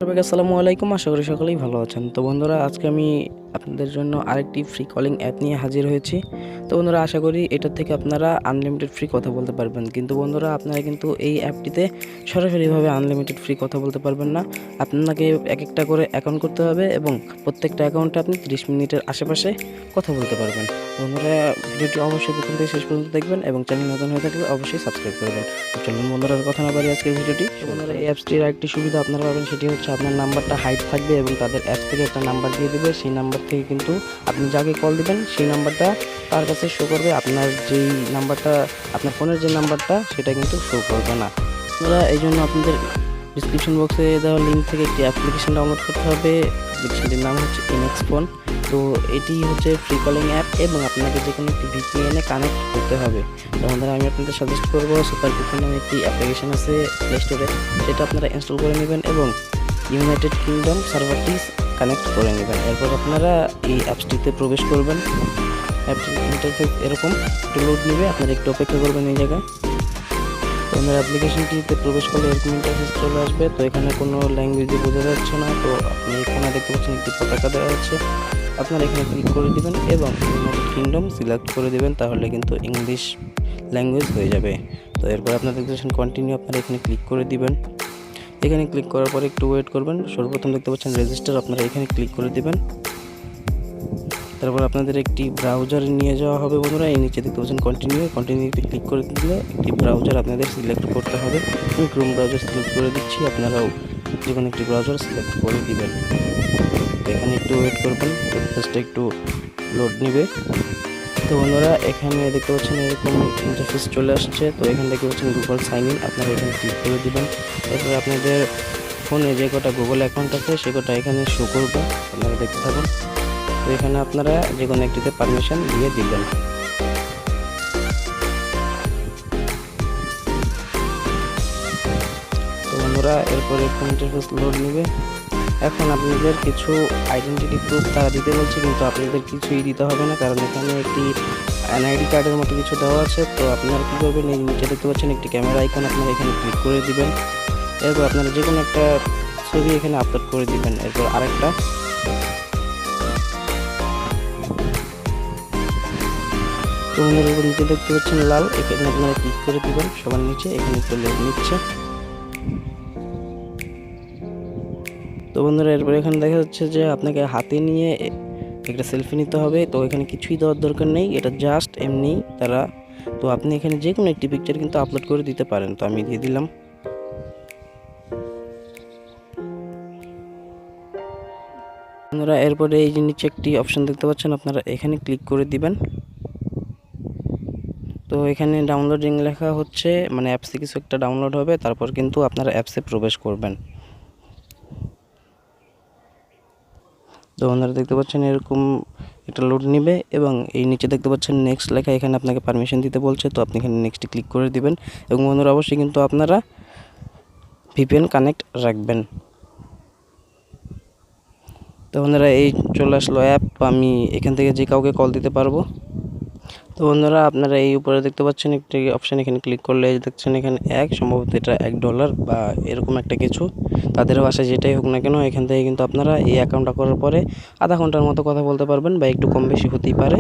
সবাইকে আসসালামু আলাইকুম। আশা করি সকলেই ভালো আছেন। তো বন্ধুরা, আজকে আমি আপনাদের জন্য আরেকটি ফ্রি কলিং অ্যাপ নিয়ে হাজির হয়েছি। তো বন্ধুরা, আশা করি এটার থেকে আপনারা আনলিমিটেড ফ্রি কথা বলতে পারবেন। কিন্তু বন্ধুরা, আপনারা কিন্তু এই অ্যাপটিতে সরাসরিভাবে আনলিমিটেড ফ্রি কথা বলতে পারবেন না। আপনাকে এক একটা করে অ্যাকাউন্ট করতে হবে এবং প্রত্যেকটা অ্যাকাউন্টে আপনি 30 মিনিটের আশেপাশে কথা বলতে পারবেন। বন্ধুরা, ভিডিওটি অবশ্যই প্রথম থেকে শেষ পর্যন্ত দেখবেন এবং চ্যানেল নতুন হয়ে থাকলে অবশ্যই সাবস্ক্রাইব করবেন। তো চলুন বন্ধুরা, আর কথা না বাড়িয়ে আজকের ভিডিওটি। বন্ধুরা, এই অ্যাপসটির আরেকটি সুবিধা আপনারা পাবেন, সেটি হচ্ছে আপনার নাম্বারটা হাইড থাকবে এবং তাদের অ্যাপ থেকে একটা নাম্বার দিয়ে দেবে। সেই নাম্বার থেকে কিন্তু আপনি যাকে কল দিবেন সেই নাম্বারটা তার কাছে শো করবে। আপনার যেই নাম্বারটা, আপনার ফোনের যে নাম্বারটা, সেটা কিন্তু শো করবে না। আপনারা এই জন্য আপনাদের ডিসক্রিপশন বক্সে দেওয়া লিঙ্ক থেকে একটি অ্যাপ্লিকেশন ডাউনলোড করতে হবে। অ্যাপ্লিকেশনটির নাম হচ্ছে ইনএক্স ফোন। তো এটি হচ্ছে ফ্রি কলিং অ্যাপ এবং আপনাকে যে কোনো একটি ভিপিএনে কানেক্ট করতে হবে। তো বন্ধুরা, আমি আপনাদের সাজেস্ট করবো সুপার ভিপিএন নামে একটি অ্যাপ্লিকেশন আছে প্লে স্টোরে, সেটা আপনারা ইনস্টল করে নেবেন এবং ইউনাইটেড কিংডম সার্ভারটি কানেক্ট করে নেবেন। এরপর আপনারা এই অ্যাপসটিতে প্রবেশ করবেন। অ্যাপটির ইন্টারফেস এরকম একটু লোড নেবে, আপনারা একটু অপেক্ষা করবেন এই জায়গায়। তো আমরা অ্যাপ্লিকেশনটিতে প্রবেশ করলে এরকম ইন্টারফেস চলে আসবে। তো এখানে কোনো ল্যাঙ্গুয়েজে বোঝা যাচ্ছে না, তো আপনি এখানে দেখতে পাচ্ছেন একটি পতাকা দেওয়া আছে, আপনারা এখানে ক্লিক করে দেবেন এবং ইউনাইটেড কিংডম সিলেক্ট করে দেবেন, তাহলে কিন্তু ইংলিশ ল্যাঙ্গুয়েজ হয়ে যাবে। তো এরপর আপনারা দেখতে পাচ্ছেন কন্টিনিউ, আপনারা এখানে ক্লিক করে দিবেন। এখানে ক্লিক করার পরে একটু ওয়েট করবেন। সর্বপ্রথম দেখতে পাচ্ছেন রেজিস্টার, আপনারা এখানে ক্লিক করে দিবেন। তারপর আপনাদের একটি ব্রাউজারে নিয়ে যাওয়া হবে। বন্ধুরা, এই নিচে দেখতে পাচ্ছেন কন্টিনিউতে ক্লিক করে দিলে একটি ব্রাউজার আপনাদের সিলেক্ট করতে হবে। আমি ক্রোম ব্রাউজার সিলেক্ট করে দিচ্ছি, আপনারাও যে কোনো একটি ব্রাউজার সিলেক্ট করে দিবেন। এখানে একটু ওয়েট করবেন, পেজটা একটু লোড নেবে। তো বন্ধুরা, এখানে দেখতে পাচ্ছেন এরকম ইন্টারফেস চলে আসছে। তো এখানে দেখতে পাচ্ছেন গুগল সাইন ইন, আপনারা এখানে ক্লিক করে দিবেন। এরপর আপনাদের ফোনে যে কটা গুগল অ্যাকাউন্ট আছে সে কটা এখানে শো করবে, আপনারা দেখতে থাকুন। তো এখানে আপনারা যে কোনো একটিতে পারমিশন দিয়ে দিবেন। তো বন্ধুরা, এরপর এরকম ইন্টারফেস লোড নেবে। এখন আপনাদের কিছু আইডেন্টিটি প্রুফ তারা দিতে বলছে, কিন্তু আপনাদের কিছুই দিতে হবে না, কারণ এখানে একটি এনআইডি কার্ডের মতো কিছু দেওয়া আছে। তো আপনারা কী করবেন, এই নিচে দেখতে পাচ্ছেন একটি ক্যামেরা আইকন, আপনারা এখানে ক্লিক করে দিবেন। এরপর আপনারা যে কোনো একটা ছবি এখানে আপলোড করে দিবেন। এরপর আরেকটা, তো বন্ধুরা নিচে দেখতে পাচ্ছেন লাল, এখানে আপনারা ক্লিক করে দিবেন সবার নিচে। এখানে চলে নিচ্ছে। তো বন্ধুরা, এরপর এখানে দেখা যাচ্ছে যে আপনাকে হাতে নিয়ে একটা সেলফি নিতে হবে। তো এখানে কিছুই দেওয়ার দরকার নেই, এটা জাস্ট এমনি তারা। তো আপনি এখানে যে কোনো একটি পিকচার কিন্তু আপলোড করে দিতে পারেন। তো আমি দিয়ে দিলাম। বন্ধুরা, এরপরে এই যে নিচে একটি অপশন দেখতে পাচ্ছেন, আপনারা এখানে ক্লিক করে দিবেন। তো এখানে ডাউনলোডিং লেখা হচ্ছে, মানে অ্যাপসে কিছু একটা ডাউনলোড হবে, তারপর কিন্তু আপনারা অ্যাপসে প্রবেশ করবেন। তো আপনারা দেখতে পাচ্ছেন এরকম একটা লোড নেবে এবং এই নিচে দেখতে পাচ্ছেন নেক্সট লেখা, এখানে আপনাকে পারমিশন দিতে বলছে। তো আপনি এখানে নেক্সটে ক্লিক করে দিবেন এবং বন্ধুরা অবশ্যই কিন্তু আপনারা ভিপিএন কানেক্ট রাখবেন। তো বন্ধুরা, এই চলে আসলো অ্যাপ, আমি এখান থেকে যে কাউকে কল দিতে পারবো। তো বন্ধুরা, আপনারা এই উপরে দেখতে পাচ্ছেন একটি অপশান, এখানে ক্লিক করলে দেখছেন এখানে সম্ভবত এটা $1 বা এরকম একটা কিছু, তাদের ভাষায় যেটাই হোক না কেন, এখান থেকে কিন্তু আপনারা এই অ্যাকাউন্টটা করার পরে আধা ঘন্টার মতো কথা বলতে পারবেন বা একটু কম বেশি হতেই পারে।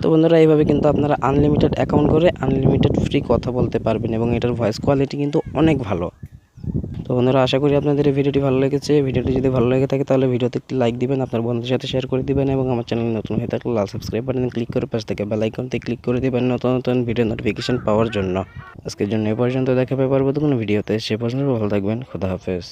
তো বন্ধুরা, এইভাবে কিন্তু আপনারা আনলিমিটেড অ্যাকাউন্ট করে আনলিমিটেড ফ্রি কথা বলতে পারবেন এবং এটার ভয়েস কোয়ালিটি কিন্তু অনেক ভালো। তো বন্ধুরা, আশা করি আপনাদের এই ভিডিওটি ভালো লেগেছে। ভিডিওটি যদি ভালো লেগে থাকে তাহলে ভিডিওতে একটি লাইক দিবেন, আপনার বন্ধুদের সাথে শেয়ার করে দিবেন এবং আমার চ্যানেল নতুন হয়ে থাকলে লাল সাবস্ক্রাইব বাটনে ক্লিক করে পাশ থেকে বেল আইকনতে ক্লিক করে দিবেন নতুন নতুন ভিডিও নোটিফিকেশন পাওয়ার জন্য। আজকের জন্য এ পর্যন্ত, দেখা পাবে পরবর্তী কোনো ভিডিওতে। সে পর্যন্ত ভালো থাকবেন। খোদা হাফেজ।